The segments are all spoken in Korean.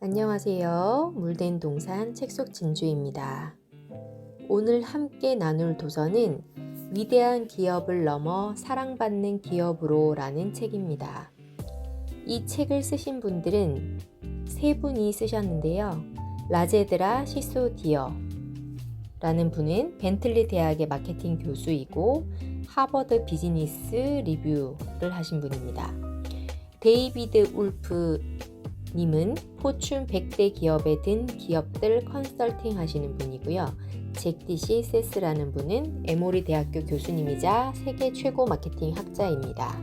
안녕하세요. 물된 동산 책 속 진주입니다. 오늘 함께 나눌 도서는 위대한 기업을 넘어 사랑받는 기업으로 라는 책입니다. 이 책을 쓰신 분들은 세 분이 쓰셨는데요. 라제드라 시소디어 라는 분은 벤틀리 대학의 마케팅 교수이고 하버드 비즈니스 리뷰를 하신 분입니다. 데이비드 울프 님은 포춘 100대 기업에 든 기업들 컨설팅 하시는 분이고요. 잭디시 세스라는 분은 에모리 대학교 교수님이자 세계 최고 마케팅 학자입니다.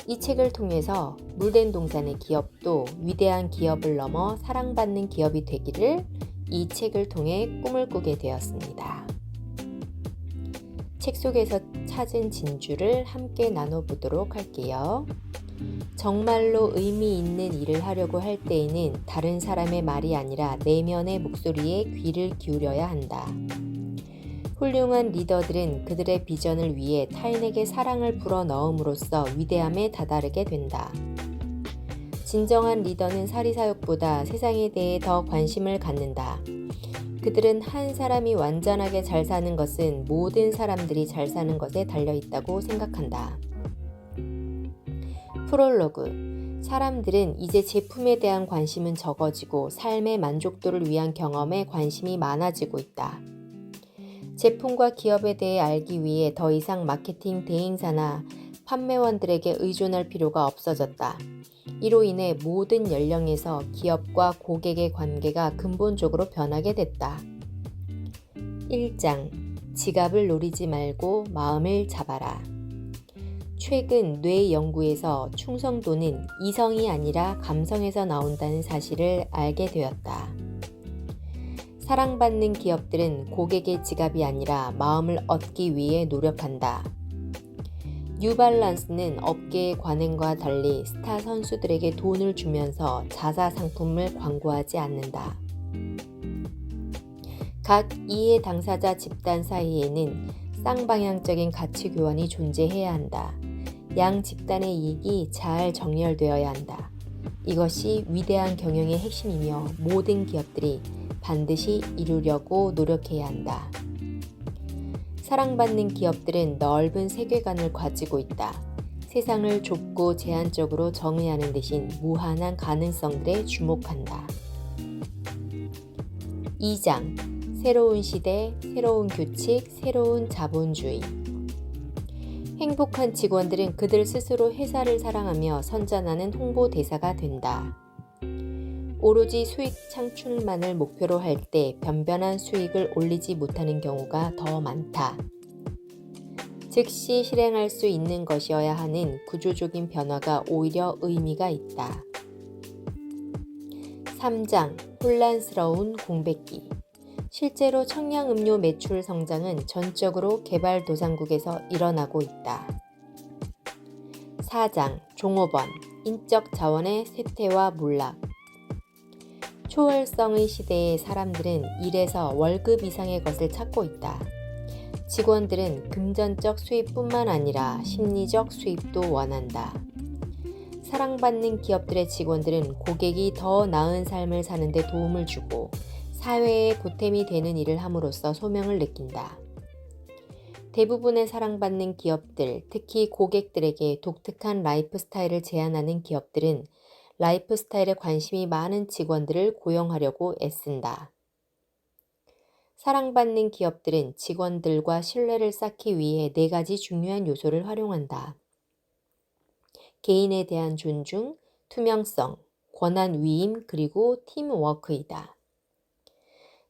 이 책을 통해서 물된 동산의 기업도 위대한 기업을 넘어 사랑받는 기업이 되기를 이 책을 통해 꿈을 꾸게 되었습니다. 책 속에서 찾은 진주를 함께 나눠보도록 할게요. 정말로 의미 있는 일을 하려고 할 때에는 다른 사람의 말이 아니라 내면의 목소리에 귀를 기울여야 한다. 훌륭한 리더들은 그들의 비전을 위해 타인에게 사랑을 불어넣음으로써 위대함에 다다르게 된다. 진정한 리더는 사리사욕보다 세상에 대해 더 관심을 갖는다. 그들은 한 사람이 완전하게 잘 사는 것은 모든 사람들이 잘 사는 것에 달려있다고 생각한다. 프롤로그. 사람들은 이제 제품에 대한 관심은 적어지고 삶의 만족도를 위한 경험에 관심이 많아지고 있다. 제품과 기업에 대해 알기 위해 더 이상 마케팅 대행사나 판매원들에게 의존할 필요가 없어졌다. 이로 인해 모든 연령에서 기업과 고객의 관계가 근본적으로 변하게 됐다. 1장. 지갑을 노리지 말고 마음을 잡아라. 최근 뇌 연구에서 충성도는 이성이 아니라 감성에서 나온다는 사실을 알게 되었다. 사랑받는 기업들은 고객의 지갑이 아니라 마음을 얻기 위해 노력한다. 뉴발란스는 업계의 관행과 달리 스타 선수들에게 돈을 주면서 자사 상품을 광고하지 않는다. 각 이해 당사자 집단 사이에는 쌍방향적인 가치 교환이 존재해야 한다. 양 집단의 이익이 잘 정렬되어야 한다. 이것이 위대한 경영의 핵심이며 모든 기업들이 반드시 이루려고 노력해야 한다. 사랑받는 기업들은 넓은 세계관을 가지고 있다. 세상을 좁고 제한적으로 정의하는 대신 무한한 가능성들에 주목한다. 2장. 새로운 시대, 새로운 규칙, 새로운 자본주의. 행복한 직원들은 그들 스스로 회사를 사랑하며 선전하는 홍보대사가 된다. 오로지 수익 창출만을 목표로 할 때 변변한 수익을 올리지 못하는 경우가 더 많다. 즉시 실행할 수 있는 것이어야 하는 구조적인 변화가 오히려 의미가 있다. 3장. 혼란스러운 공백기. 실제로 청량음료 매출 성장은 전적으로 개발도상국에서 일어나고 있다. 4장. 종업원, 인적 자원의 쇠퇴와 몰락. 초월성의 시대의 사람들은 일에서 월급 이상의 것을 찾고 있다. 직원들은 금전적 수입뿐만 아니라 심리적 수입도 원한다. 사랑받는 기업들의 직원들은 고객이 더 나은 삶을 사는 데 도움을 주고 사회에 보탬이 되는 일을 함으로써 소명을 느낀다. 대부분의 사랑받는 기업들, 특히 고객들에게 독특한 라이프 스타일을 제안하는 기업들은 라이프 스타일에 관심이 많은 직원들을 고용하려고 애쓴다. 사랑받는 기업들은 직원들과 신뢰를 쌓기 위해 4가지 중요한 요소를 활용한다. 개인에 대한 존중, 투명성, 권한 위임, 그리고 팀워크이다.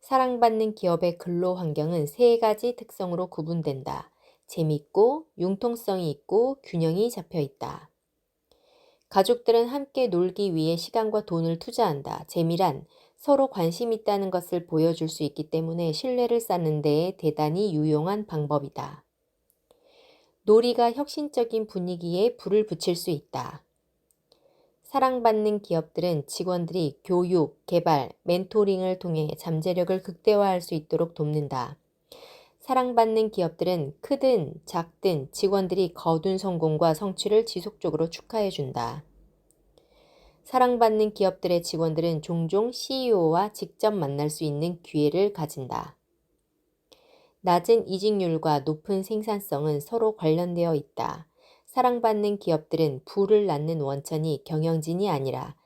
사랑받는 기업의 근로 환경은 3가지 특성으로 구분된다. 재밌고, 융통성이 있고, 균형이 잡혀 있다. 가족들은 함께 놀기 위해 시간과 돈을 투자한다. 재미란 서로 관심 있다는 것을 보여줄 수 있기 때문에 신뢰를 쌓는 데에 대단히 유용한 방법이다. 놀이가 혁신적인 분위기에 불을 붙일 수 있다. 사랑받는 기업들은 직원들이 교육, 개발, 멘토링을 통해 잠재력을 극대화할 수 있도록 돕는다. 사랑받는 기업들은 크든 작든 직원들이 거둔 성공과 성취를 지속적으로 축하해준다. 사랑받는 기업들의 직원들은 종종 CEO와 직접 만날 수 있는 기회를 가진다. 낮은 이직률과 높은 생산성은 서로 관련되어 있다. 사랑받는 기업들은 부를 낳는 원천이 경영진이 아니라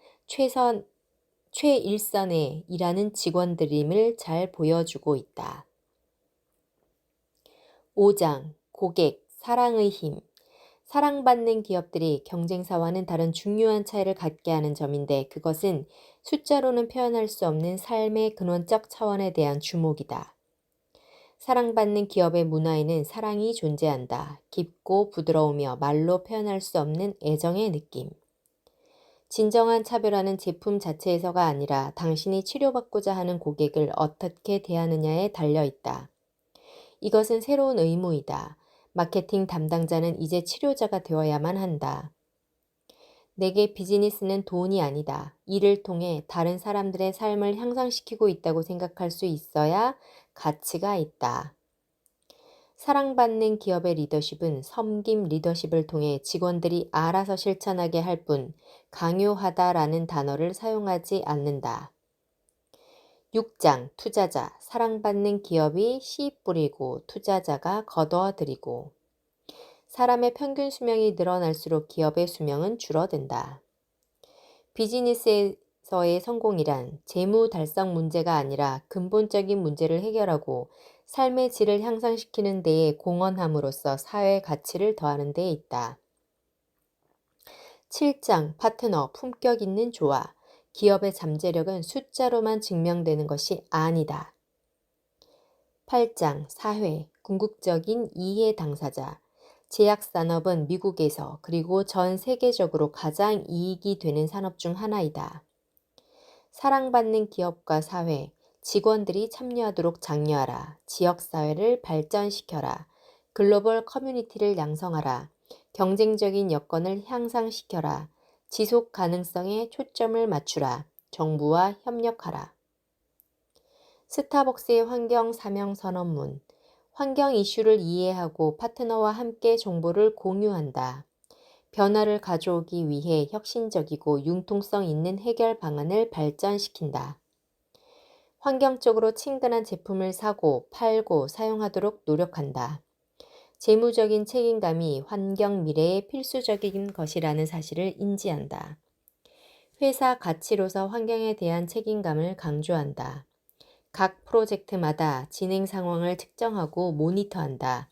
최일선에 일하는 직원들임을 잘 보여주고 있다. 5장 고객, 사랑의 힘. 사랑받는 기업들이 경쟁사와는 다른 중요한 차이를 갖게 하는 점인데 그것은 숫자로는 표현할 수 없는 삶의 근원적 차원에 대한 주목이다. 사랑받는 기업의 문화에는 사랑이 존재한다. 깊고 부드러우며 말로 표현할 수 없는 애정의 느낌. 진정한 차별화는 제품 자체에서가 아니라 당신이 치료받고자 하는 고객을 어떻게 대하느냐에 달려 있다. 이것은 새로운 의무이다. 마케팅 담당자는 이제 치료자가 되어야만 한다. 내게 비즈니스는 돈이 아니다. 이를 통해 다른 사람들의 삶을 향상시키고 있다고 생각할 수 있어야 가치가 있다. 사랑받는 기업의 리더십은 섬김 리더십을 통해 직원들이 알아서 실천하게 할 뿐 강요하다라는 단어를 사용하지 않는다. 6장 투자자. 사랑받는 기업이 씨 뿌리고 투자자가 거둬들이고. 사람의 평균 수명이 늘어날수록 기업의 수명은 줄어든다. 비즈니스에서의 성공이란 재무 달성 문제가 아니라 근본적인 문제를 해결하고 삶의 질을 향상시키는 데에 공헌함으로써 사회 가치를 더하는 데에 있다. 7장 파트너 품격 있는 조화. 기업의 잠재력은 숫자로만 증명되는 것이 아니다. 8장 사회 궁극적인 이해 당사자. 제약산업은 미국에서 그리고 전 세계적으로 가장 이익이 되는 산업 중 하나이다. 사랑받는 기업과 사회, 직원들이 참여하도록 장려하라. 지역사회를 발전시켜라. 글로벌 커뮤니티를 양성하라. 경쟁적인 여건을 향상시켜라. 지속 가능성에 초점을 맞추라. 정부와 협력하라. 스타벅스의 환경 사명 선언문. 환경 이슈를 이해하고 파트너와 함께 정보를 공유한다. 변화를 가져오기 위해 혁신적이고 융통성 있는 해결 방안을 발전시킨다. 환경적으로 친근한 제품을 사고, 팔고, 사용하도록 노력한다. 재무적인 책임감이 환경 미래에 필수적인 것이라는 사실을 인지한다. 회사 가치로서 환경에 대한 책임감을 강조한다. 각 프로젝트마다 진행 상황을 측정하고 모니터한다.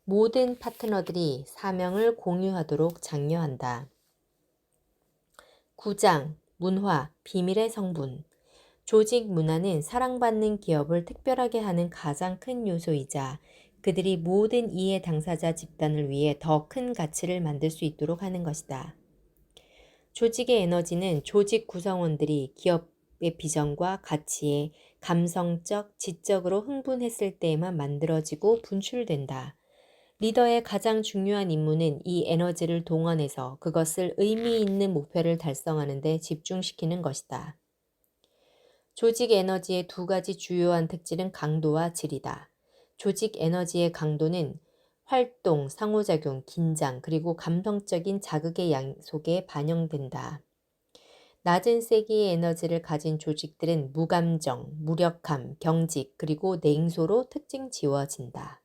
모든 파트너들이 사명을 공유하도록 장려한다. 9장 문화, 비밀의 성분. 조직 문화는 사랑받는 기업을 특별하게 하는 가장 큰 요소이자 그들이 모든 이해 당사자 집단을 위해 더 큰 가치를 만들 수 있도록 하는 것이다. 조직의 에너지는 조직 구성원들이 기업의 비전과 가치에 감성적, 지적으로 흥분했을 때에만 만들어지고 분출된다. 리더의 가장 중요한 임무는 이 에너지를 동원해서 그것을 의미 있는 목표를 달성하는 데 집중시키는 것이다. 조직 에너지의 두 가지 주요한 특질은 강도와 질이다. 조직 에너지의 강도는 활동, 상호작용, 긴장, 그리고 감성적인 자극의 양속에 반영된다. 낮은 세기의 에너지를 가진 조직들은 무감정, 무력함, 경직, 그리고 냉소로 특징 지워진다.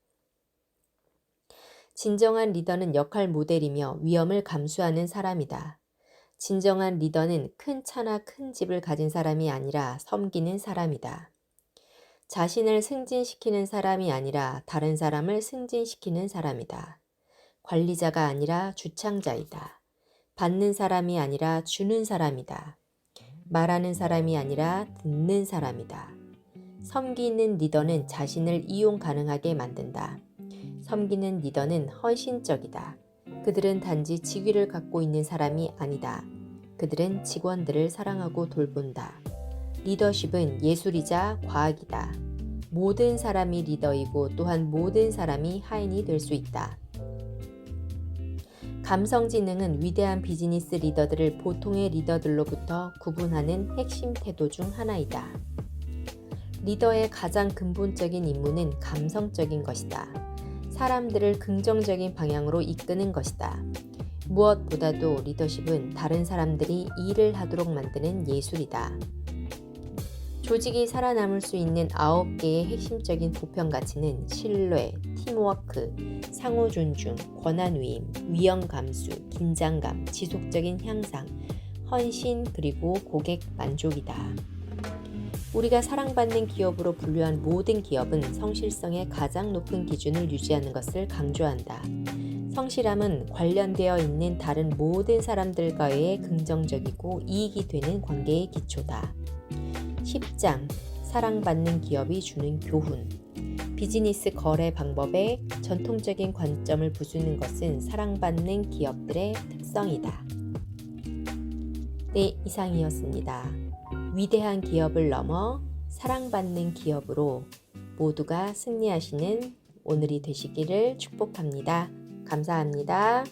진정한 리더는 역할 모델이며 위험을 감수하는 사람이다. 진정한 리더는 큰 차나 큰 집을 가진 사람이 아니라 섬기는 사람이다. 자신을 승진시키는 사람이 아니라 다른 사람을 승진시키는 사람이다. 관리자가 아니라 주창자이다. 받는 사람이 아니라 주는 사람이다. 말하는 사람이 아니라 듣는 사람이다. 섬기는 리더는 자신을 이용 가능하게 만든다. 섬기는 리더는 헌신적이다. 그들은 단지 직위를 갖고 있는 사람이 아니다. 그들은 직원들을 사랑하고 돌본다. 리더십은 예술이자 과학이다. 모든 사람이 리더이고 또한 모든 사람이 하인이 될 수 있다. 감성지능은 위대한 비즈니스 리더들을 보통의 리더들로부터 구분하는 핵심 태도 중 하나이다. 리더의 가장 근본적인 임무는 감성적인 것이다. 사람들을 긍정적인 방향으로 이끄는 것이다. 무엇보다도 리더십은 다른 사람들이 일을 하도록 만드는 예술이다. 조직이 살아남을 수 있는 9개의 핵심적인 보편 가치는 신뢰, 팀워크, 상호 존중, 권한 위임, 위험 감수, 긴장감, 지속적인 향상, 헌신, 그리고 고객 만족이다. 우리가 사랑받는 기업으로 분류한 모든 기업은 성실성의 가장 높은 기준을 유지하는 것을 강조한다. 성실함은 관련되어 있는 다른 모든 사람들과의 긍정적이고 이익이 되는 관계의 기초다. 10장 사랑받는 기업이 주는 교훈. 비즈니스 거래 방법에 전통적인 관점을 부수는 것은 사랑받는 기업들의 특성이다. 네, 이상이었습니다. 위대한 기업을 넘어 사랑받는 기업으로 모두가 승리하시는 오늘이 되시기를 축복합니다. 감사합니다.